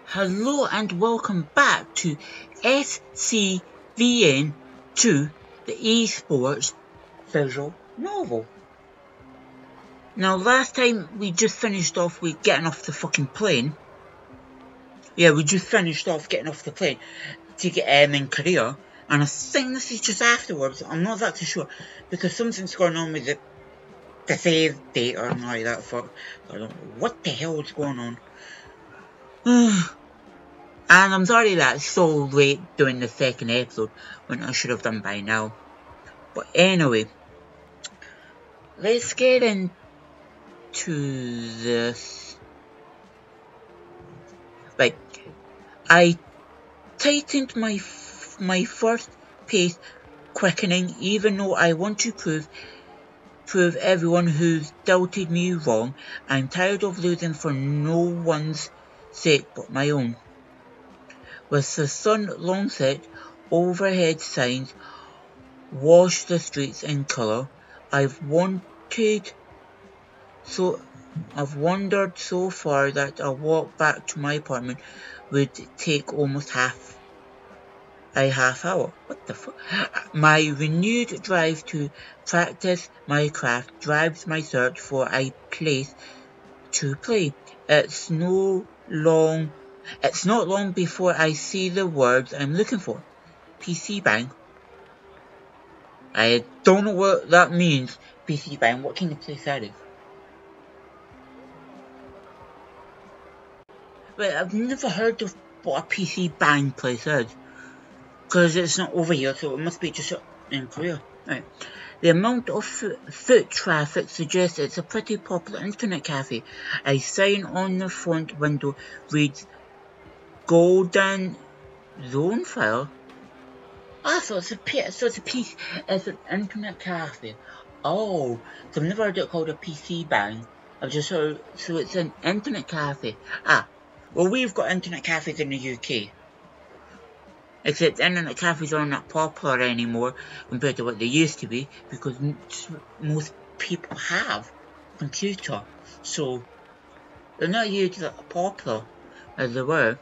Hello and welcome back to SC2VN 2, the esports visual novel. Now last time we just finished off with getting off the fucking plane. Yeah, we just finished off getting off the plane to get in Korea, and I think this is just afterwards. I'm not exactly sure because something's going on with the save date or something like that. For I don't know what the hell is going on. And I'm sorry that it's so late doing the second episode when I should have done by now. But anyway, let's get into this. Right, I tightened my first pace quickening, even though I want to prove everyone who's doubted me wrong. I'm tired of losing for no one's sake but my own. With the sun long set, overhead signs wash the streets in colour. I've wandered so far that a walk back to my apartment would take almost half hour. What the fuck? My renewed drive to practice my craft drives my search for a place to play. It's not long before I see the words I'm looking for. PC Bang. I don't know what that means. PC Bang, what kind of place that is? But I've never heard of what a PC Bang place is. Because it's not over here, so it must be just in Korea. Right. The amount of foot traffic suggests it's a pretty popular internet cafe. A sign on the front window reads Golden Zone File. Ah, so it's an internet cafe. Oh, so I've never heard it called a PC Bang. I've just heard, so it's an internet cafe. Ah, well we've got internet cafes in the UK. Except internet cafes aren't that popular anymore compared to what they used to be, because most people have a computer. So, they're not hugely popular as they were.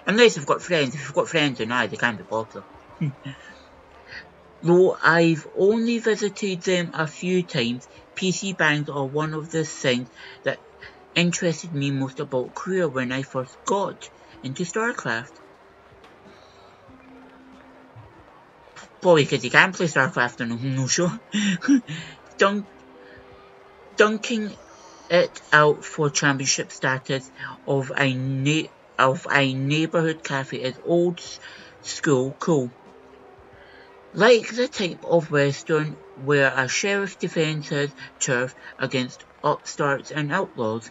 Unless you've got friends. If you've got friends and they can be popular. Though I've only visited them a few times, PC Bangs are one of the things that interested me most about Korea when I first got into StarCraft. Probably because you can play StarCraft and I'm not sure. Dunking it out for championship status of a neighbourhood cafe is old school cool. Like the type of western where a sheriff defends his turf against upstarts and outlaws.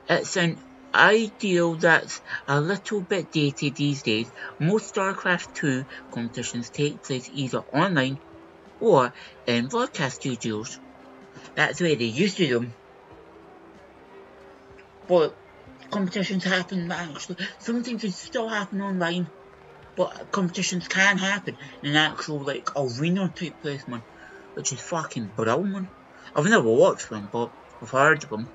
It's an ideal that's a little bit dated these days. Most StarCraft 2 competitions take place either online or in broadcast studios. That's where they used to do them. But competitions happen actually. Sometimes they still happen online, but competitions can happen in an actual like arena type place, man, which is fucking brilliant. I've never watched them, but I've heard of them.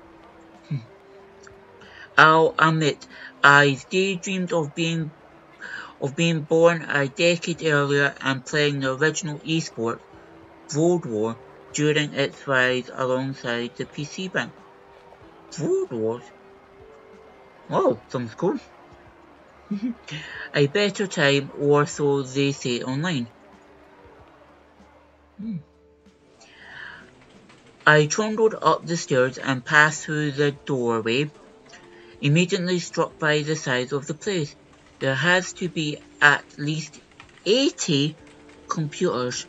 I'll admit, I've daydreamed of being born a decade earlier and playing the original esport, World War, during its rise alongside the PC Bang. World Wars? Oh, sounds cool. A better time, or so they say online. I trundled up the stairs and passed through the doorway, immediately struck by the size of the place. There has to be at least 80 computers.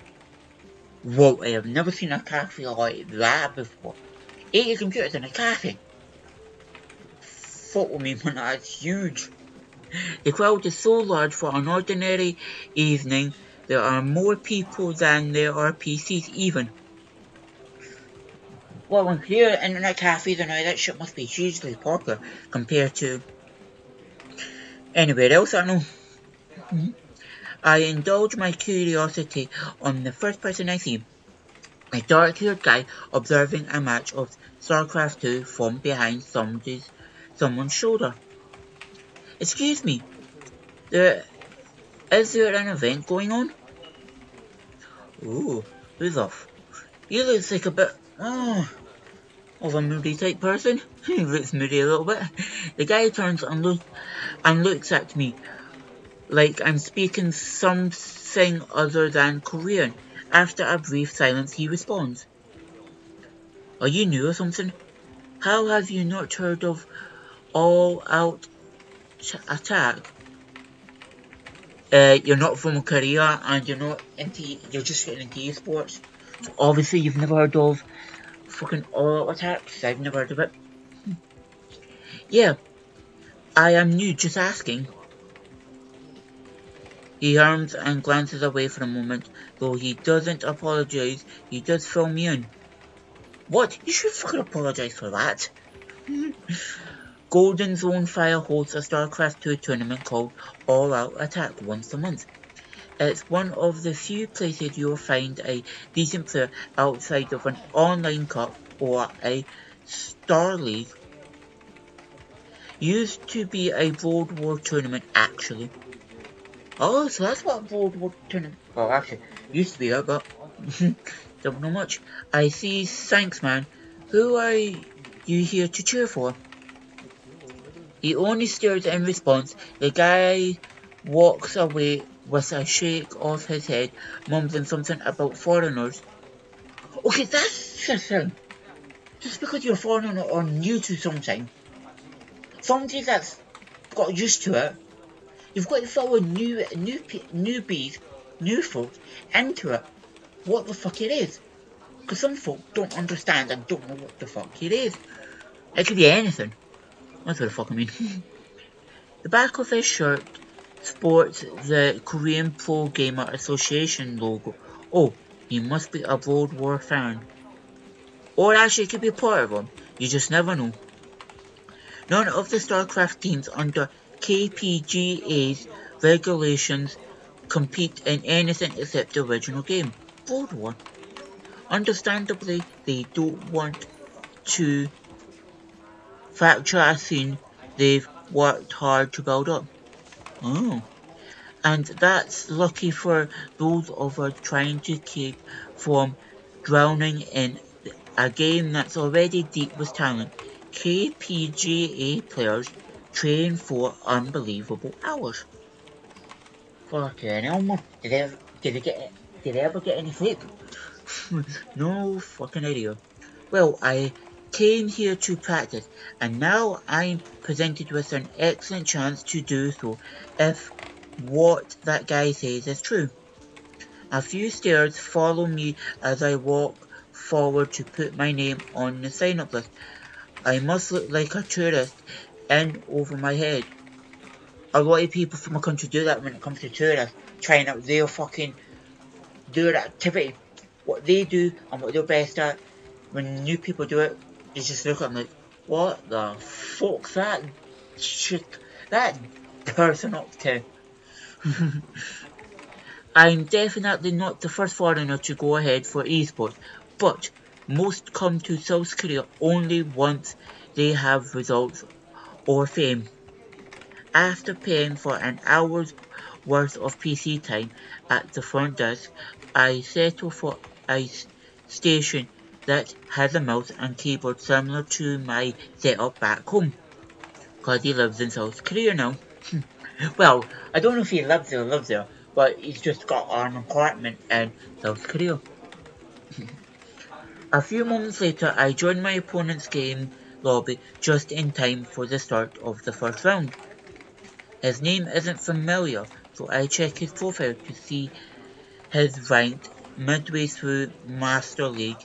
Whoa, I have never seen a cafe like that before. 80 computers in a cafe. Fuck with me, man, that's huge. The crowd is so large for an ordinary evening. There are more people than there are PCs even. Well, in Korea, internet cafes and all that shit must be hugely popular compared to anywhere else I know. I indulge my curiosity on the first person I see. A dark-haired guy observing a match of StarCraft 2 from behind someone's shoulder. Excuse me, is there an event going on? Ooh, who's off? He looks like a bit, of a moody type person. He looks moody a little bit. The guy turns and looks at me like I'm speaking something other than Korean. After a brief silence, he responds, "Are you new or something? How have you not heard of All Out Attack? You're not from Korea and you're just getting into esports. So obviously you've never heard of fucking All Out Attack, 'cause I've never heard of it. Yeah, I am new, just asking." He turns and glances away for a moment. Though he doesn't apologise, he does fill me in. What? You should fucking apologise for that. Golden Zone Fire hosts a StarCraft 2 tournament called All Out Attack once a month. It's one of the few places you'll find a decent player outside of an online cup or a Star League. Used to be a World War tournament, actually. Oh, so that's what World War tournament... Well, actually, used to be that, but... don't know much. I see, thanks man. Who are you here to cheer for? He only stares in response. The guy walks away with a shake of his head, mumbling something about foreigners. Okay, that's the thing. Just because you're a foreigner or new to something, somebody that's got used to it, you've got to follow newbies, new folk into it. What the fuck it is? Because some folk don't understand and don't know what the fuck it is. It could be anything. That's what the fuck I mean. The back of his shirt sports the Korean Pro Gamer Association logo. Oh, he must be a World War fan. Or actually it could be part of them. You just never know. None of the StarCraft teams under KPGA's regulations compete in anything except the original game, World War. Understandably, they don't want to fracture a scene they've worked hard to build up. Oh. And that's lucky for those of us trying to keep from drowning in a game that's already deep with talent. KPGA players train for unbelievable hours. Fucking hell, man. Did they ever get any sleep? No fucking idea. Well, I came here to practice, and now I'm presented with an excellent chance to do so if what that guy says is true. A few stairs follow me as I walk forward to put my name on the sign-up list. I must look like a tourist in over my head. A lot of people from my country do that when it comes to tourists, trying out their activity. What they do and what they're best at. When new people do it, you just look at them like, what the fuck's that person up to? I'm definitely not the first foreigner to go ahead for esports, but most come to South Korea only once they have results or fame. After paying for an hour's worth of PC time at the front desk, I settle for a station that has a mouse and keyboard similar to my setup back home. Cause he lives in South Korea now. Well, I don't know if he lives there, but he's just got an apartment in South Korea. A few moments later, I join my opponent's game lobby just in time for the start of the first round. His name isn't familiar, so I check his profile to see his ranked midway through Master League.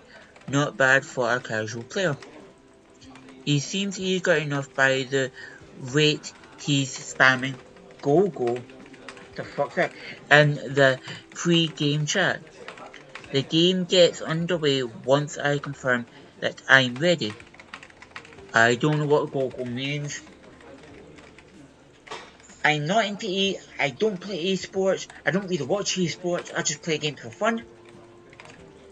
Not bad for a casual player. He seems eager enough by the rate he's spamming go, the fuck's that, in the pre-game chat. The game gets underway once I confirm that I'm ready. I don't know what go means. I'm not into I don't play esports. I don't really watch esports. I just play games for fun.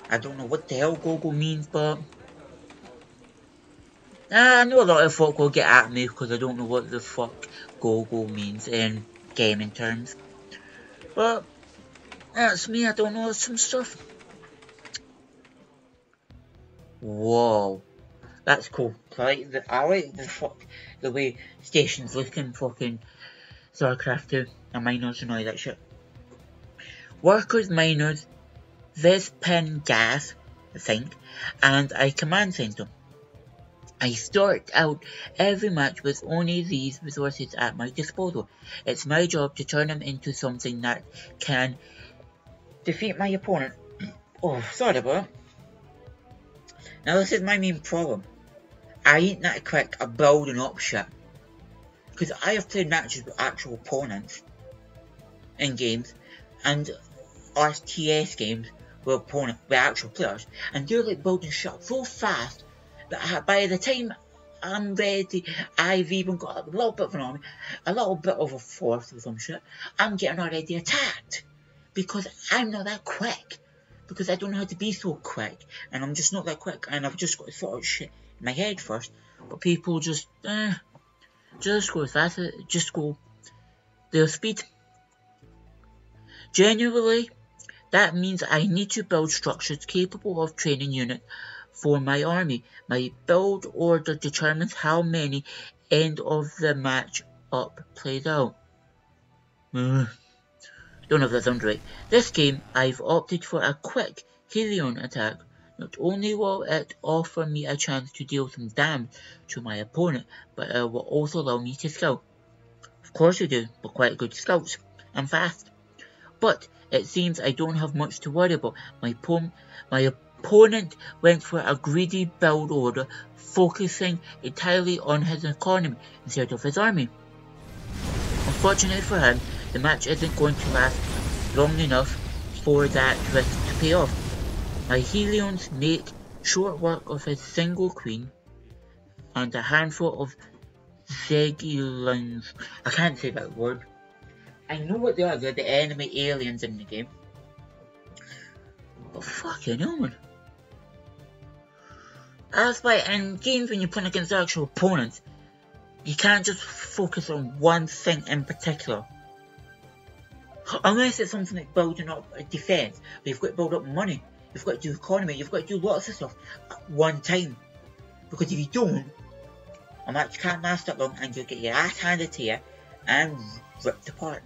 I don't know what the hell go means, but I know a lot of folk will get at me because I don't know what the fuck go-go means in gaming terms. But that's me, I don't know some stuff. Whoa. That's cool. I like the way stations looking fucking StarCraft 2 and miners and all that shit. Workers, miners, Vespin gas, I think, and I command center. I start out every match with only these resources at my disposal. It's my job to turn them into something that can defeat my opponent. Oh, sorry about that. Now this is my main problem. I ain't that quick at building up shit. Because I have played matches with actual opponents in games and RTS games with actual players, and they're like building shit up so fast that by the time I'm ready, I've even got a little bit of an army, a little bit of a force or some shit, I'm getting already attacked. Because I'm not that quick. Because I don't know how to be so quick. And I'm just not that quick. And I've just got to sort out shit in my head first. But people just go as fast as, just go their speed. Generally, that means I need to build structures capable of training units for my army. My build order determines how many end of the match up plays out. Don't know if that sounds right. This game, I've opted for a quick Helion attack. Not only will it offer me a chance to deal some damage to my opponent, but it will also allow me to scout. Of course you do, but quite good scouts, and fast. But it seems I don't have much to worry about. My opponent went for a greedy build order, focusing entirely on his economy instead of his army. Unfortunately for him, the match isn't going to last long enough for that risk to pay off. My Helions make short work of his single queen and a handful of Zegilons. I can't say that word. I know what they are, they're the enemy aliens in the game. But fucking hell, man. That's why in games when you're playing against actual opponents, you can't just focus on one thing in particular. Unless it's something like building up a defence, but you've got to build up money, you've got to do economy, you've got to do lots of stuff at one time. Because if you don't, a match can't last that long and you'll get your ass handed to you and ripped apart.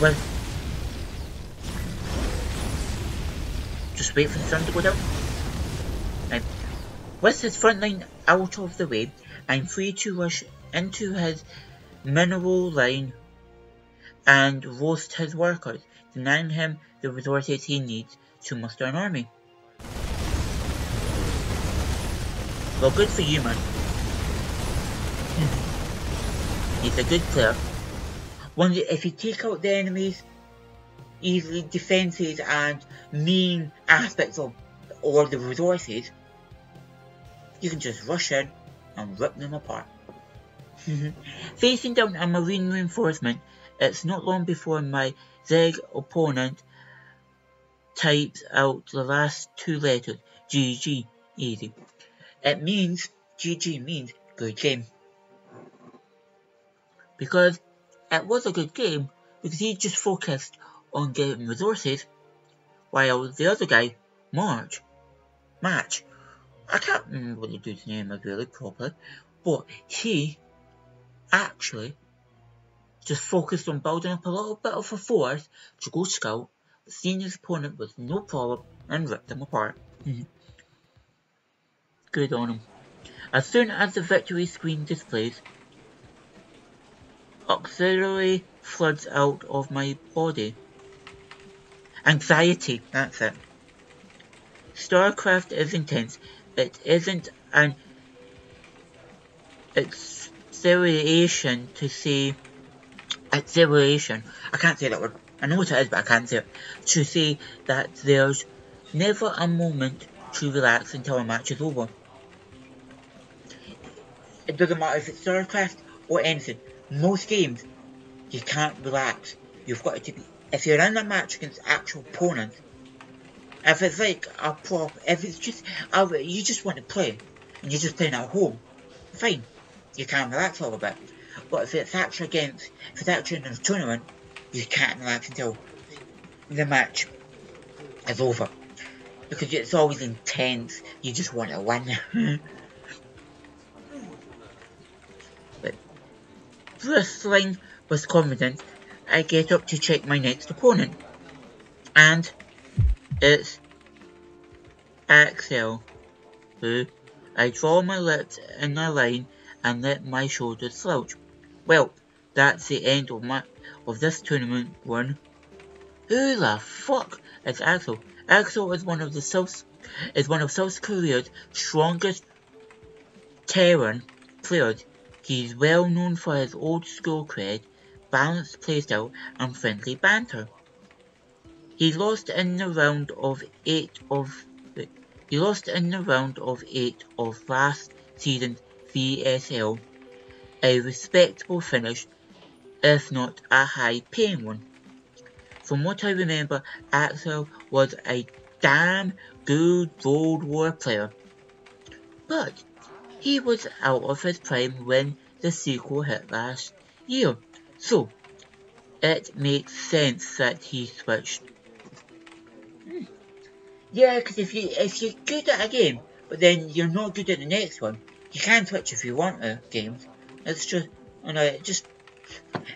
Well, just wait for the sun to go down. Now, with his front line out of the way, I'm free to rush into his mineral line and roast his workers, denying him the resources he needs to muster an army. Well, good for you, man. He's a good player. If you take out the enemy's easily defences and main aspects of all the resources, you can just rush in and rip them apart. Facing down a marine reinforcement, it's not long before my Zeg opponent types out the last two letters, GG, easy. GG means good game. Because it was a good game, because he just focused on getting resources, while the other guy, Match, I can't remember what the dude's name is really properly, but he actually just focused on building up a little bit of a force to go scout, seeing his opponent with no problem and ripped him apart. Good on him. As soon as the victory screen displays, auxiliary floods out of my body. Anxiety, that's it. StarCraft is intense. It isn't an acceleration to say acceleration. I can't say that word. I know what it is, but I can't say it. To say that there's never a moment to relax until a match is over. It doesn't matter if it's StarCraft or anything. Most games, you can't relax. You've got to be. If you're in a match against actual opponents, if it's like a prop, if it's just you just want to play, and you're just playing at home, fine, you can relax a little bit. But if it's actually in a tournament, you can't relax until the match is over. Because it's always intense, you just want to win. But bristling with confidence, I get up to check my next opponent. And it's Axel, who I draw my lips in a line and let my shoulders slouch. Well, that's the end of this tournament one. Who the fuck is Axel? Axel is one of South Korea's strongest Terran players. He's well known for his old school cred, balanced playstyle, and friendly banter. He lost in the round of 8 of last season's VSL, a respectable finish, if not a high-paying one. From what I remember, Axel was a damn good World War player. But he was out of his prime when the sequel hit last year, so it makes sense that he switched. Yeah, because if you're good at a game, but then you're not good at the next one, you can switch if you want to games. It's just,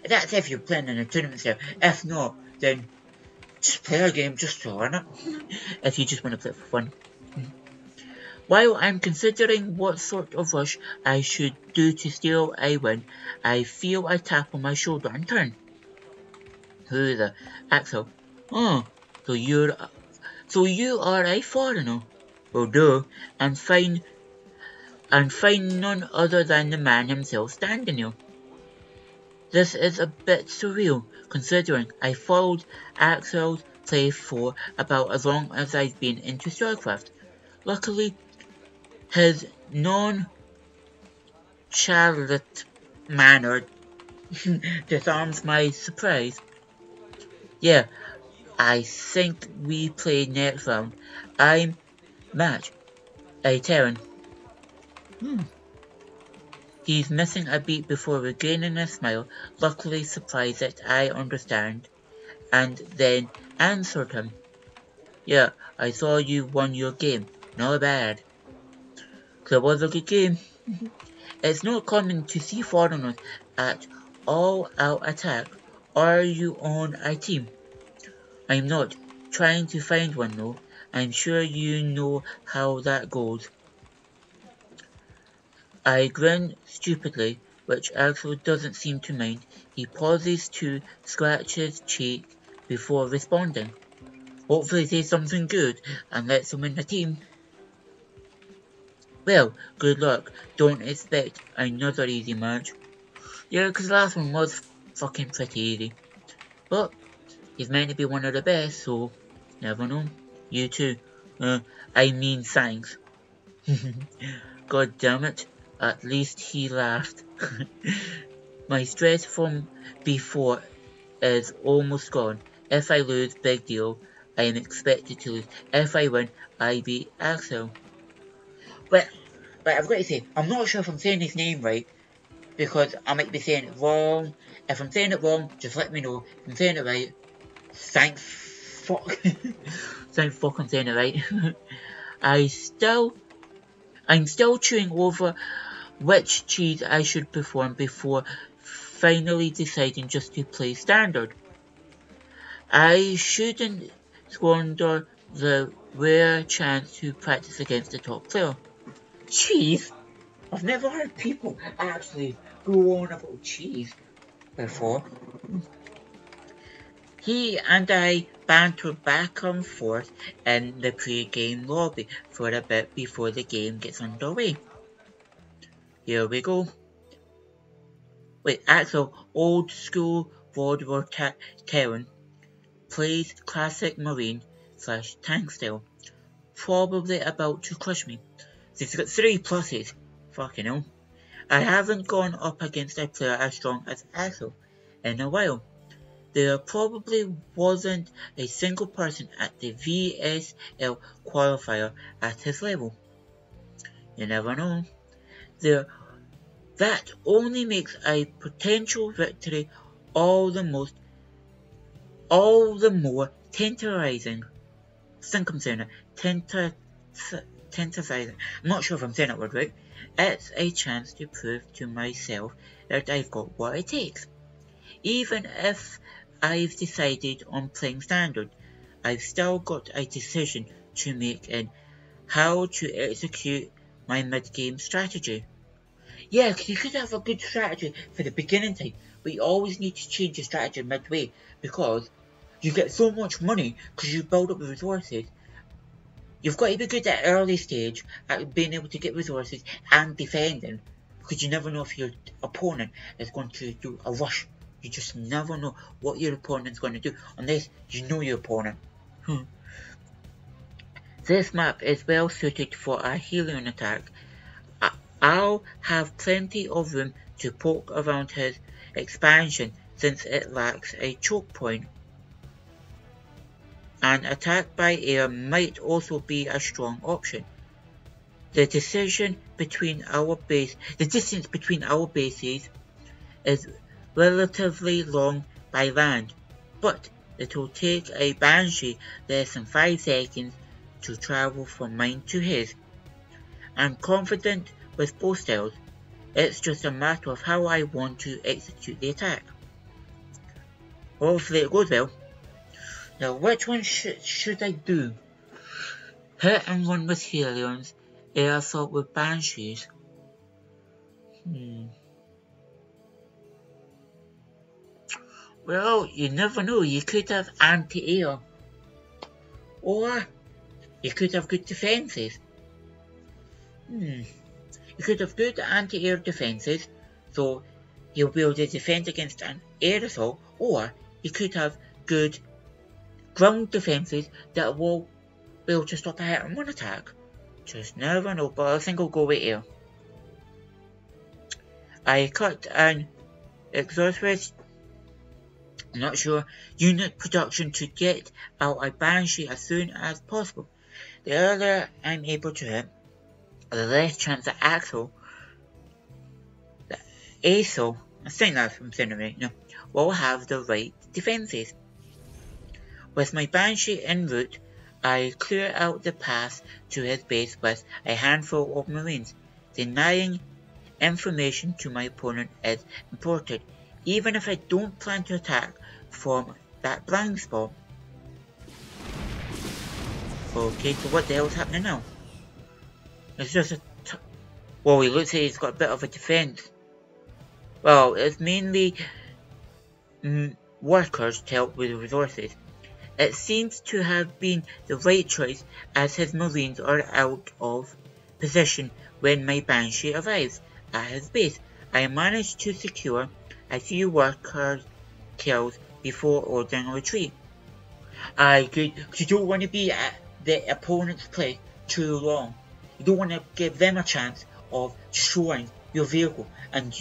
that's if you're playing in a tournament style. If not, then just play a game just to learn it. If you just want to play it for fun. While I'm considering what sort of rush I should do to steal a win, I feel a tap on my shoulder and turn. Who the? Axel. Oh, so you are a foreigner? Well, duh, and find none other than the man himself standing here. This is a bit surreal, considering I followed Axel's play for about as long as I've been into StarCraft. Luckily, his non-chalet manner disarms my surprise. Yeah, I think we play next round. I'm match a Terran. He's missing a beat before regaining a smile, luckily surprised that I understand, and then answered him. Yeah, I saw you won your game. Not bad. It was a good game. It's not common to see foreigners at all-out attack. Are you on a team? I'm not. Trying to find one though. I'm sure you know how that goes. I grin stupidly, which Axel doesn't seem to mind. He pauses to scratch his cheek before responding. Hopefully say something good and lets him win the team. Well, good luck. Don't expect another easy match. Yeah, because the last one was fucking pretty easy. But he's meant to be one of the best, so never know. You too. I mean thanks. God damn it. At least he laughed. My stress from before is almost gone. If I lose, big deal. I am expected to lose. If I win, I beat Axel. But I've got to say, I'm not sure if I'm saying his name right, because I might be saying it wrong. If I'm saying it wrong, just let me know. If I'm saying it right, thank fuck. Thank fuck I'm saying it right. I'm still chewing over which cheese I should perform before finally deciding just to play standard. I shouldn't squander the rare chance to practice against a top player. Cheese? I've never heard people actually go on about cheese before. He and I banter back and forth in the pre-game lobby for a bit before the game gets underway. Here we go. Wait, Axel, old school World War Terran, plays classic Marine / tank style. Probably about to crush me. He's got 3 pluses. Fucking hell. I haven't gone up against a player as strong as Axel in a while. There probably wasn't a single person at the VSL qualifier at his level. You never know. That only makes a potential victory all the more tantalizing. I think I'm saying it. Tantalizing. I'm not sure if I'm saying that word right. It's a chance to prove to myself that I've got what it takes. Even if I've decided on playing standard, I've still got a decision to make in how to execute my mid-game strategy. Yeah, because you could have a good strategy for the beginning time, but you always need to change your strategy midway, because you get so much money because you build up the resources. You've got to be good at early stage at being able to get resources and defending, because you never know if your opponent is going to do a rush. You just never know what your opponent's going to do unless you know your opponent. This map is well suited for a healing attack. I'll have plenty of room to poke around his expansion since it lacks a choke point. An attack by air might also be a strong option. The distance between our bases is relatively long by land, but it will take a Banshee less than 5 seconds to travel from mine to his. I'm confident with both styles. It's just a matter of how I want to execute the attack. Hopefully it goes well. Now, which one should I do? Hit and run with Helions, air assault with Banshees. Well, you never know. You could have anti-air, or you could have good defences. You could have good anti-air defences, so you'll be able to defend against an air assault, or you could have good ground defences that will be able to stop a hit and run attack. Just never know, but I think I'll go with air. I cut an exhaust wedge, not sure, unit production to get out a Banshee as soon as possible. The earlier I'm able to hit, the less chance that Aso, I think that's what I'm saying right now, will have the right defences. With my Banshee en route, I clear out the path to his base with a handful of Marines. Denying information to my opponent is important, even if I don't plan to attack from that blind spot. Okay, so what the hell is happening now? It's just well, he looks like he's got a bit of a defense. Well, it's mainly workers to help with the resources. It seems to have been the right choice, as his Marines are out of position when my Banshee arrives at his base. I managed to secure a few worker kills before ordering a retreat. Good, because you don't want to be at the opponent's place too long. You don't want to give them a chance of destroying your vehicle and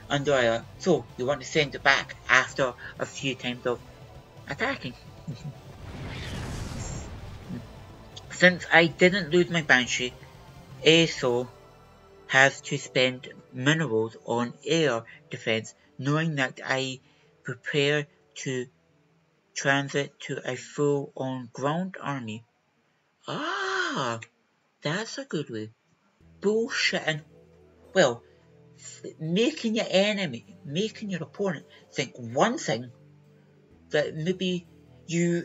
under air, so you want to send it back after a few times of attacking. Since I didn't lose my Banshee, Aso has to spend minerals on air defense, knowing that I prepare to transit to a full-on ground army. Ah, that's a good way. Bullshitting. Well, making your opponent think one thing, that maybe do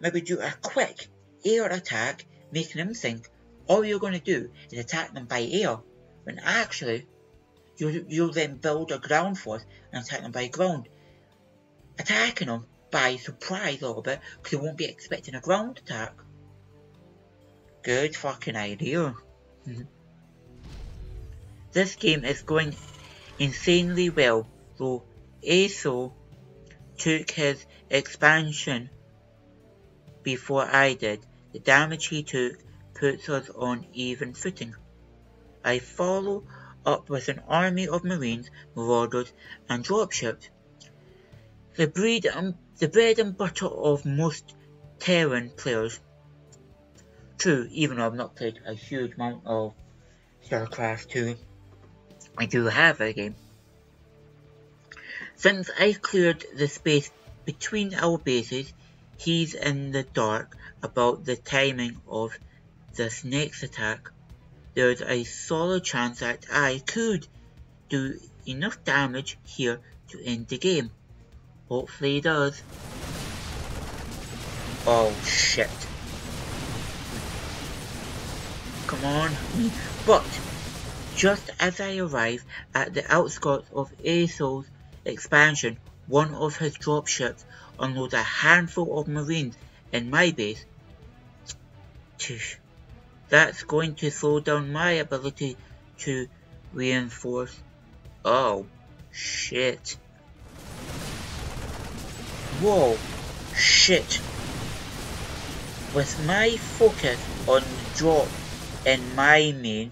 a quick air attack, making them think all you're going to do is attack them by air, when actually you'll then build a ground force and attack them by ground, attacking them by surprise a little bit, because you won't be expecting a ground attack. Good fucking idea. This game is going insanely well, though Aso took his expansion before I did. The damage he took puts us on even footing. I follow up with an army of Marines, Marauders and dropships. The bread and butter of most Terran players. True, even though I've not played a huge amount of StarCraft 2. I do have a game. Since I cleared the space between our bases, he's in the dark about the timing of this next attack. There's a solid chance that I could do enough damage here to end the game. Hopefully he does. Oh shit. Come on. But just as I arrive at the outskirts of Asol's expansion, one of his dropships unloads a handful of marines in my base. That's going to slow down my ability to reinforce. Oh shit. Whoa, shit. With my focus on the drop in my main,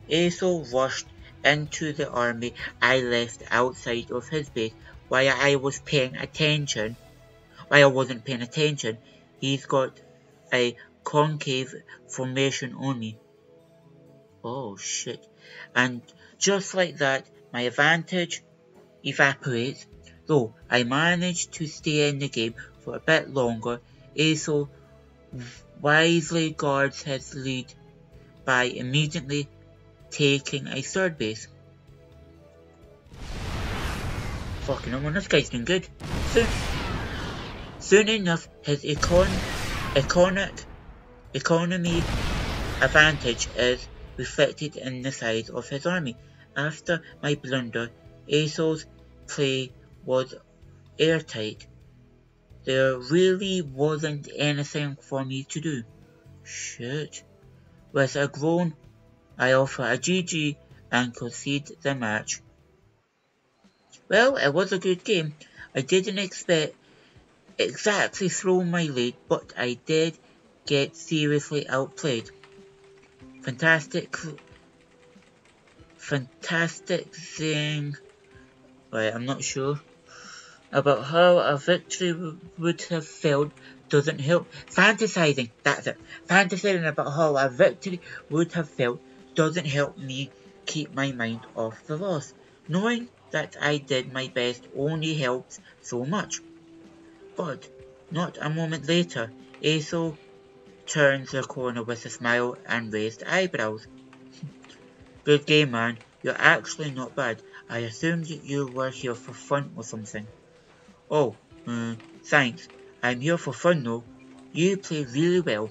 Asol rushed into the army I left outside of his base while I wasn't paying attention. He's got a concave formation on me. Oh shit. And just like that, my advantage evaporates. Though I managed to stay in the game for a bit longer, Asol wisely guards his lead by immediately taking a third base. Fucking hell, man, this guy's doing good. Soon enough, his economy advantage is reflected in the size of his army. After my blunder, Asol's play was airtight. There really wasn't anything for me to do. Shit. With a groan, I offer a GG and concede the match. Well, it was a good game. I didn't exactly throw my lead, but I did get seriously outplayed. Fantastic thing. Right, I'm not sure about how a victory would have felt doesn't help. Fantasizing, that's it. Fantasizing about how a victory would have felt doesn't help me keep my mind off the loss. Knowing that I did my best only helps so much. But not a moment later, Asol turns the corner with a smile and raised eyebrows. Good game, man. You're actually not bad. I assumed you were here for fun or something. Oh, thanks. I'm here for fun though. You play really well.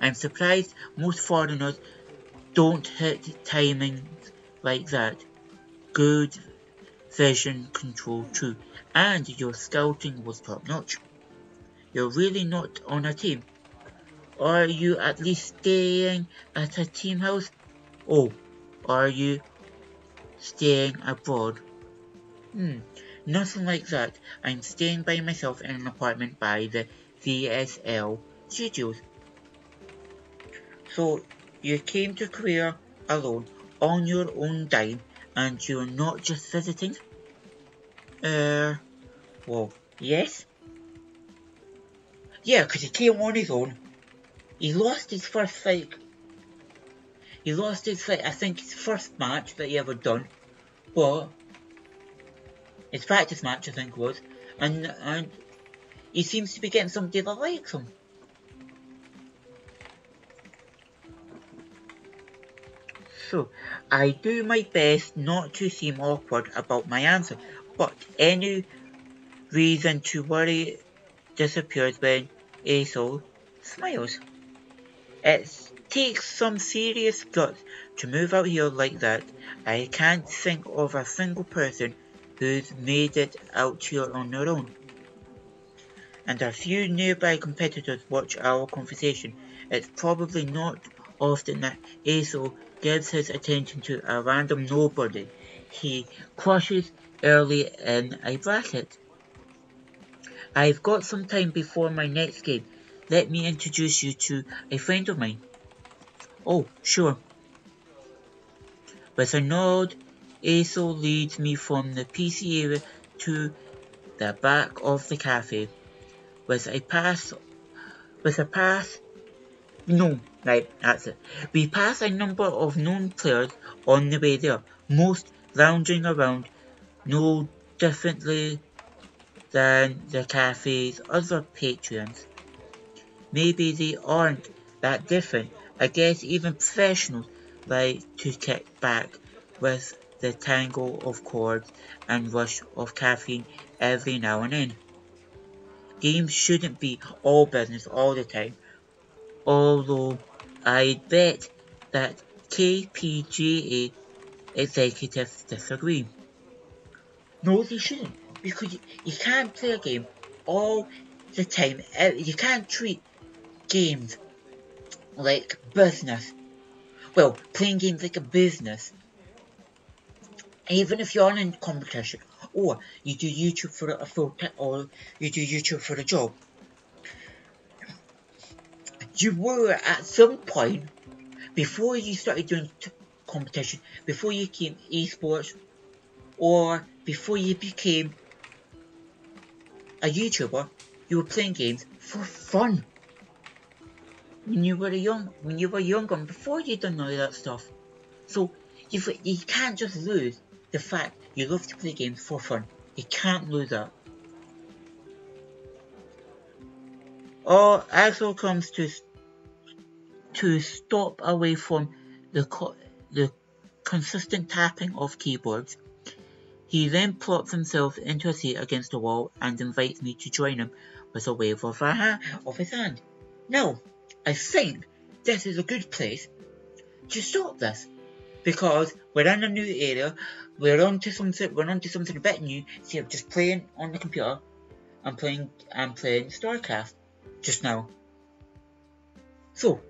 I'm surprised most foreigners don't hit timings like that. Good vision control too. And your scouting was top notch. You're really not on a team. Are you at least staying at a team house? Oh, are you staying abroad? Nothing like that. I'm staying by myself in an apartment by the VSL studios. So, you came to Korea alone, on your own dime, and you're not just visiting? Well, yes? Yeah, 'cause he came on his own. He lost his first fight. I think his first match that he ever done. But his practice match, I think, was. And he seems to be getting somebody that likes him. So, I do my best not to seem awkward about my answer, but any reason to worry disappears when Asol smiles. It takes some serious guts to move out here like that. I can't think of a single person who's made it out here on their own. And a few nearby competitors watch our conversation. It's probably not often that Asol gives his attention to a random nobody he crushes early in a bracket. I've got some time before my next game. Let me introduce you to a friend of mine. Oh, sure. With a nod, Asol leads me from the PC area to the back of the cafe. With a pass, no, Right, that's it. We pass a number of known players on the way there, most lounging around no differently than the cafe's other patrons. Maybe they aren't that different. I guess even professionals like to kick back with the tangle of chords and rush of caffeine every now and then. Games shouldn't be all business all the time, although I bet that KPGA executives disagree. No, they shouldn't, because you can't play a game all the time. You can't treat games like business. Well, playing games like a business. Even if you're in competition, or you do YouTube for a full time, or you do YouTube for a job, you were at some point before you started doing competition, before you came esports, or before you became a YouTuber, you were playing games for fun. When you were younger, before you done all that stuff. So you can't just lose the fact you love to play games for fun. You can't lose that. Or also comes to stop away from the consistent tapping of keyboards. He then plops himself into a seat against the wall and invites me to join him with a wave of his hand. Now, I think this is a good place to stop this, because we're in a new area, we're onto something a bit new. See, I'm just playing on the computer. I'm playing StarCraft just now. So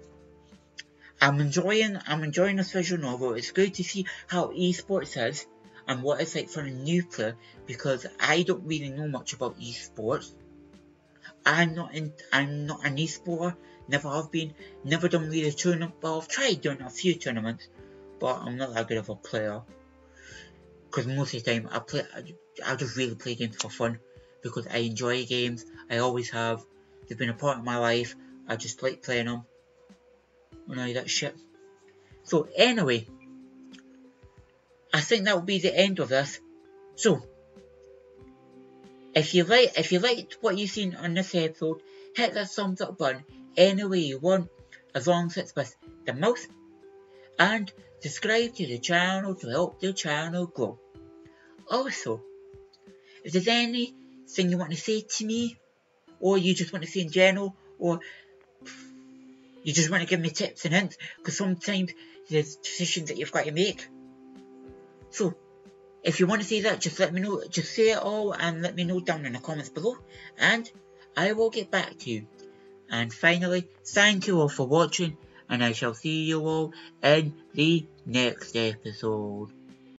I'm enjoying this visual novel. It's good to see how esports is and what it's like for a new player, because I don't really know much about esports. I'm not an esporter, never have been, never done really tournament. Well, I've tried doing a few tournaments, but I'm not that good of a player. Because most of the time I just really play games for fun, because I enjoy games. I always have. They've been a part of my life. I just like playing them and all that shit. So anyway, I think that will be the end of this. So if you liked what you've seen on this episode, hit that thumbs up button any way you want, as long as it's with the mouse, and subscribe to the channel to help the channel grow. Also, if there's anything you want to say to me, or you just want to say in general, or you just want to give me tips and hints, because sometimes there's decisions that you've got to make. So, if you want to say that, just let me know. Just say it all and let me know down in the comments below, and I will get back to you. And finally, thank you all for watching, and I shall see you all in the next episode.